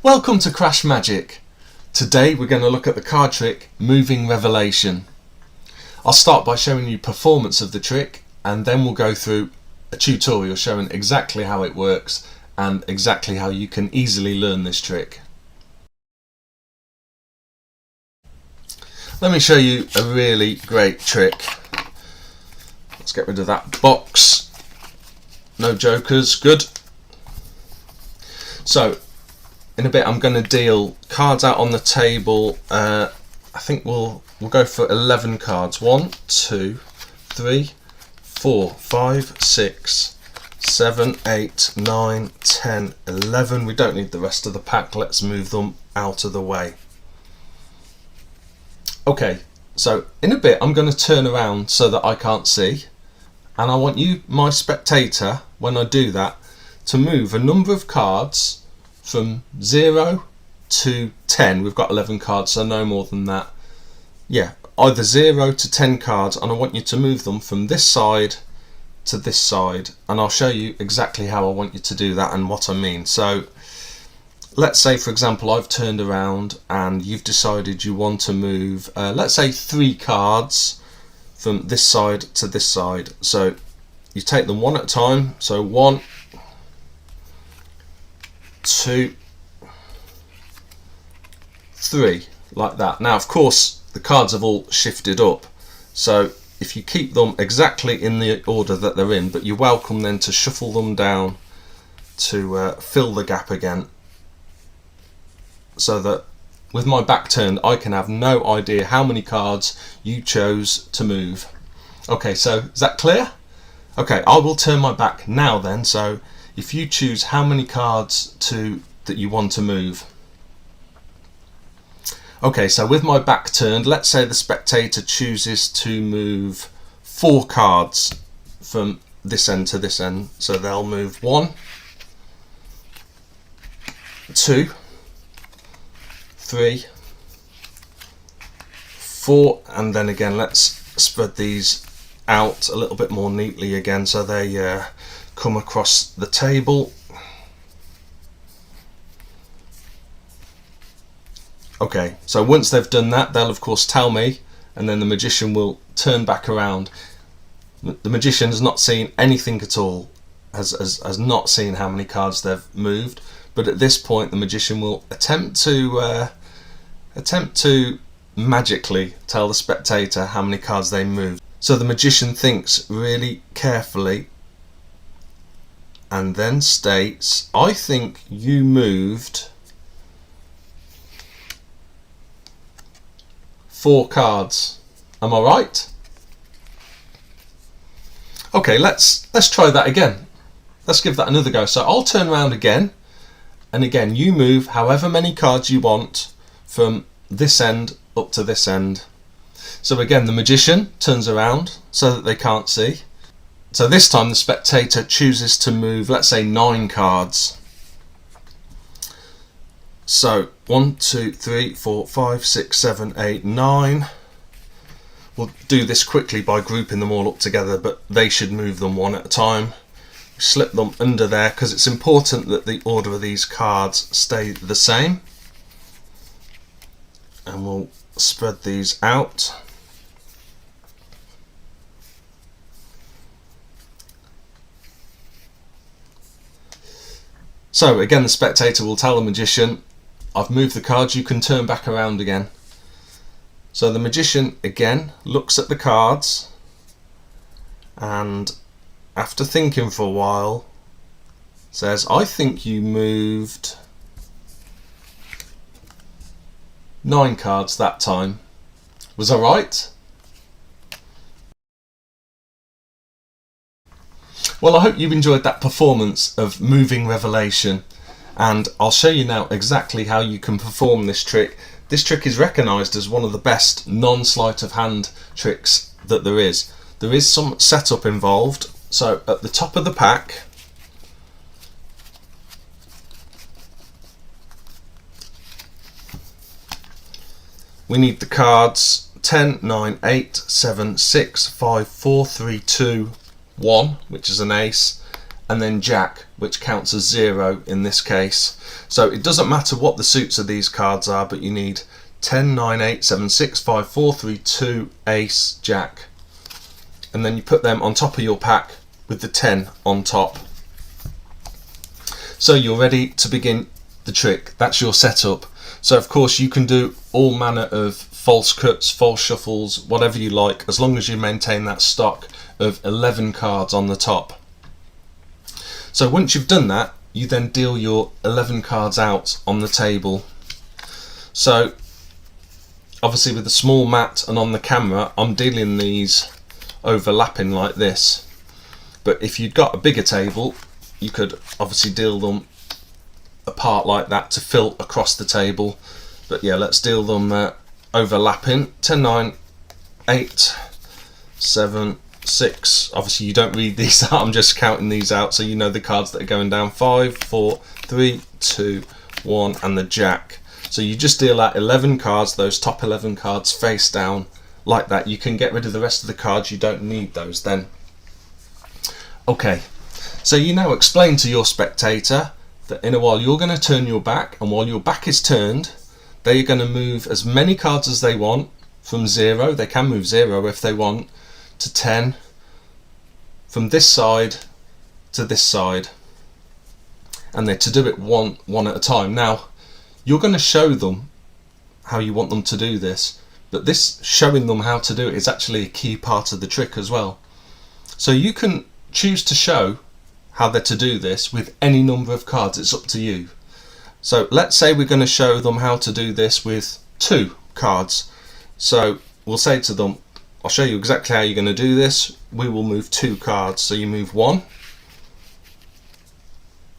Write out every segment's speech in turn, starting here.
Welcome to CrashMagic. Today we're going to look at the card trick Moving Revelation. I'll start by showing you performance of the trick, and then we'll go through a tutorial showing exactly how it works and exactly how you can easily learn this trick. Let me show you a really great trick. Let's get rid of that box. No jokers, good. So in a bit I'm going to deal cards out on the table. I think we'll go for 11 cards. 1, 2, 3, 4, 5, 6, 7, 8, 9, 10, 11. We don't need the rest of the pack. Let's move them out of the way. Okay, so in a bit I'm going to turn around so that I can't see, and I want you, my spectator, when I do that, to move a number of cards from 0 to 10. We've got 11 cards, so no more than that. Yeah, either 0 to 10 cards, and I want you to move them from this side to this side, and I'll show you exactly how I want you to do that and what I mean. So let's say, for example, I've turned around and you've decided you want to move, let's say 3 cards from this side to this side. So you take them one at a time. So 1, 2, 3, like that. Now, of course, the cards have all shifted up, so if you keep them exactly in the order that they're in, but you're welcome then to shuffle them down to fill the gap again, so that with my back turned I can have no idea how many cards you chose to move. Okay, so is that clear? Okay, I will turn my back now then, so if you choose how many cards that you want to move. Okay, so with my back turned, let's say the spectator chooses to move 4 cards from this end to this end. So they'll move 1, 2, 3, 4, and then again let's spread these out a little bit more neatly again so they come across the table. Okay, so once they've done that, they'll of course tell me, and then the magician will turn back around. The magician has not seen anything at all, has not seen how many cards they've moved, but at this point the magician will attempt to magically tell the spectator how many cards they moved. So the magician thinks really carefully and then states, I think you moved 4 cards. Am I right? Okay, let's try that again. Let's give that another go. So I'll turn around again, and again you move however many cards you want from this end up to this end. So again the magician turns around so that they can't see. So this time the spectator chooses to move, let's say 9 cards. So 1, 2, 3, 4, 5, 6, 7, 8, 9. We'll do this quickly by grouping them all up together, but they should move them one at a time. Slip them under there because it's important that the order of these cards stay the same. And we'll spread these out. So again the spectator will tell the magician, I've moved the cards, you can turn back around again. So the magician again looks at the cards, and after thinking for a while says, I think you moved 9 cards that time. Was I right? Well, I hope you enjoyed that performance of Moving Revelation, and I'll show you now exactly how you can perform this trick. This trick is recognised as one of the best non-sleight of hand tricks that there is. There is some setup involved. So at the top of the pack, we need the cards 10, 9, 8, 7, 6, 5, 4, 3, 2, 1, which is an ace, and then Jack, which counts as 0 in this case. So it doesn't matter what the suits of these cards are, but you need 10, 9, 8, 7, 6, 5, 4, 3, 2, Ace, Jack. And then you put them on top of your pack with the 10 on top. So you're ready to begin the trick. That's your setup. So of course you can do all manner of false cuts, false shuffles, whatever you like, as long as you maintain that stock of 11 cards on the top. So once you've done that, you then deal your 11 cards out on the table. So obviously with the small mat and on the camera, I'm dealing these overlapping like this. But if you'd got a bigger table, you could obviously deal them apart like that to fill across the table. But yeah, let's deal them overlapping. 10, 9, 8, 7, 6. Obviously you don't read these out, I'm just counting these out so you know the cards that are going down. 5, 4, 3, 2, 1 and the Jack. So you just deal out 11 cards, those top 11 cards face down like that. You can get rid of the rest of the cards, you don't need those then. Okay, so you now explain to your spectator that in a while you're going to turn your back, and while your back is turned, they're going to move as many cards as they want from 0, they can move 0 if they want, to 10, from this side to this side, and they're to do it one at a time. Now, you're going to show them how you want them to do this, but this showing them how to do it is actually a key part of the trick as well. So you can choose to show how they're to do this with any number of cards, it's up to you. So let's say we're going to show them how to do this with 2 cards. So we'll say to them, I'll show you exactly how you're going to do this. We will move 2 cards. So you move 1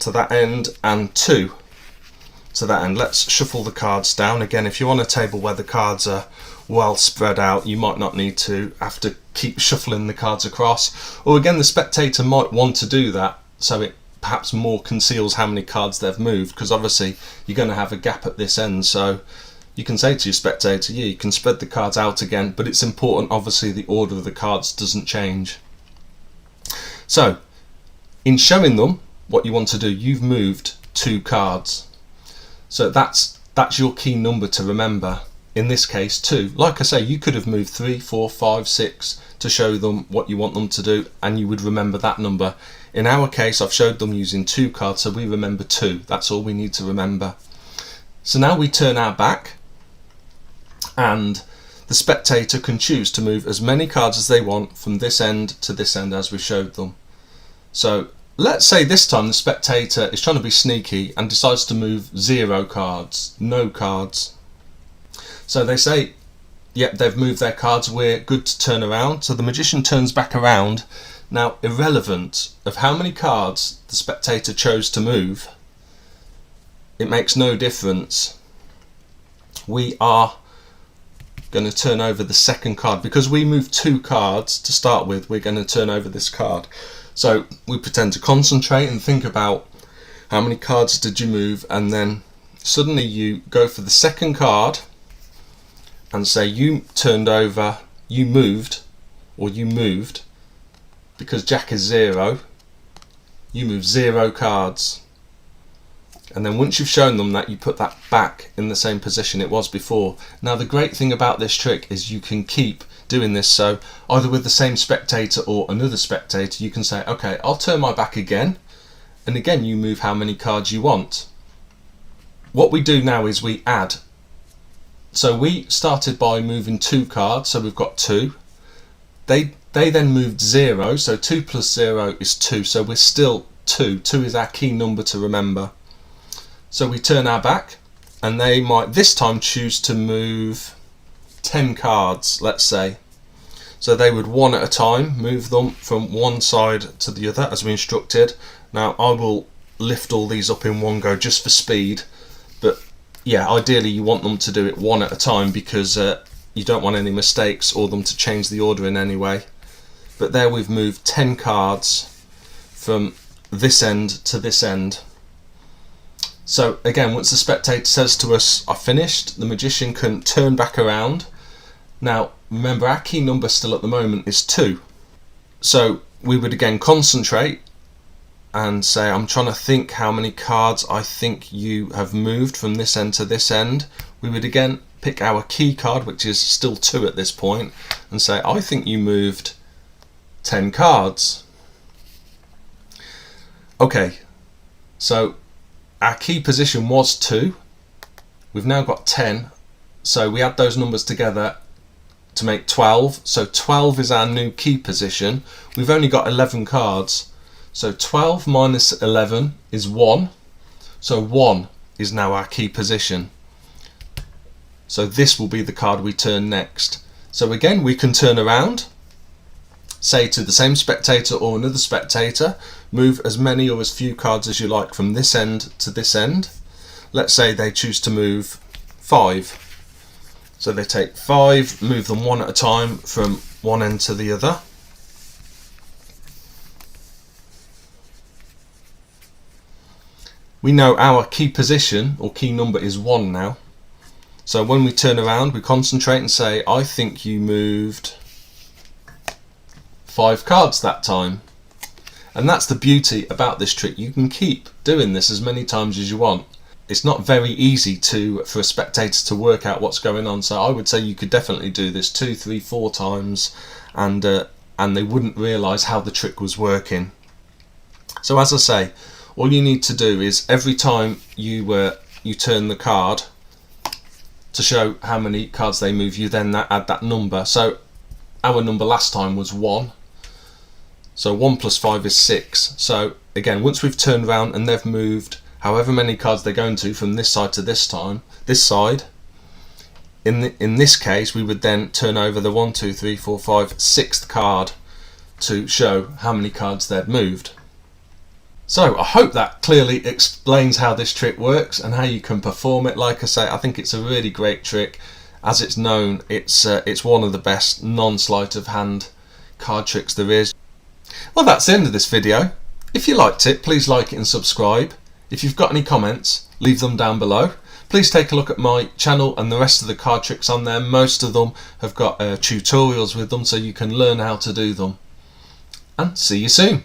to that end and 2 to that end. Let's shuffle the cards down. Again, if you're on a table where the cards are well spread out, you might not need to have to keep shuffling the cards across. Or again, the spectator might want to do that so it perhaps more conceals how many cards they've moved, because obviously you're going to have a gap at this end. So you can say to your spectator, yeah, you can spread the cards out again, but it's important obviously the order of the cards doesn't change. So in showing them what you want to do, you've moved 2 cards. So that's your key number to remember. In this case 2. Like I say, you could have moved 3, 4, 5, 6 to show them what you want them to do, and you would remember that number. In our case, I've showed them using 2 cards, so we remember 2. That's all we need to remember. So now we turn our back, and the spectator can choose to move as many cards as they want from this end to this end as we showed them. So let's say this time the spectator is trying to be sneaky and decides to move 0 cards, no cards. So they say, yep, they've moved their cards, we're good to turn around. So the magician turns back around. Now, irrelevant of how many cards the spectator chose to move, it makes no difference. We are going to turn over the second card. Because we moved 2 cards to start with, we're going to turn over this card. So we pretend to concentrate and think about how many cards did you move, and then suddenly you go for the second card and say you turned over, you moved, because Jack is 0, you move 0 cards. And then once you've shown them that, you put that back in the same position it was before. Now the great thing about this trick is you can keep doing this, so either with the same spectator or another spectator, you can say, okay, I'll turn my back again, and again you move how many cards you want. What we do now is we add. So we started by moving 2 cards, so we've got 2. They then moved 0, so 2 plus 0 is 2, so we're still 2. 2 is our key number to remember. So we turn our back, and they might this time choose to move 10 cards, let's say. So they would one at a time move them from one side to the other as we instructed. Now I will lift all these up in one go just for speed, but yeah, ideally you want them to do it one at a time, because you don't want any mistakes or them to change the order in any way. But there we've moved 10 cards from this end to this end. So again, once the spectator says to us, I've finished, the magician can turn back around. Now remember, our key number still at the moment is 2. So we would again concentrate and say I'm trying to think how many cards I think you have moved from this end to this end, we would again pick our key card, which is still 2 at this point, and say I think you moved 10 cards. Okay, so our key position was 2, we've now got 10, so we add those numbers together to make 12, so 12 is our new key position. We've only got 11 cards, so 12 minus 11 is 1, so 1 is now our key position. So this will be the card we turn next. So again, we can turn around, say to the same spectator or another spectator, move as many or as few cards as you like from this end to this end. Let's say they choose to move 5. So they take 5, move them one at a time from one end to the other. We know our key position or key number is 1 now. So when we turn around, we concentrate and say, I think you moved 5 cards that time. And that's the beauty about this trick. You can keep doing this as many times as you want. It's not very easy for a spectator to work out what's going on. So I would say you could definitely do this 2, 3, 4 times and they wouldn't realise how the trick was working. So as I say, all you need to do is every time you turn the card to show how many cards they move, you then add that number. So our number last time was 1. So 1 plus 5 is 6. So again, once we've turned around and they've moved however many cards they're going to from this side to this side, in this case we would then turn over the 1, 2, 3, 4, 5, 6th card to show how many cards they'd moved. So I hope that clearly explains how this trick works and how you can perform it. Like I say, I think it's a really great trick. As it's known, it's one of the best non-sleight of hand card tricks there is. Well, that's the end of this video. If you liked it, please like it and subscribe. If you've got any comments, leave them down below. Please take a look at my channel and the rest of the card tricks on there. Most of them have got tutorials with them so you can learn how to do them. And see you soon.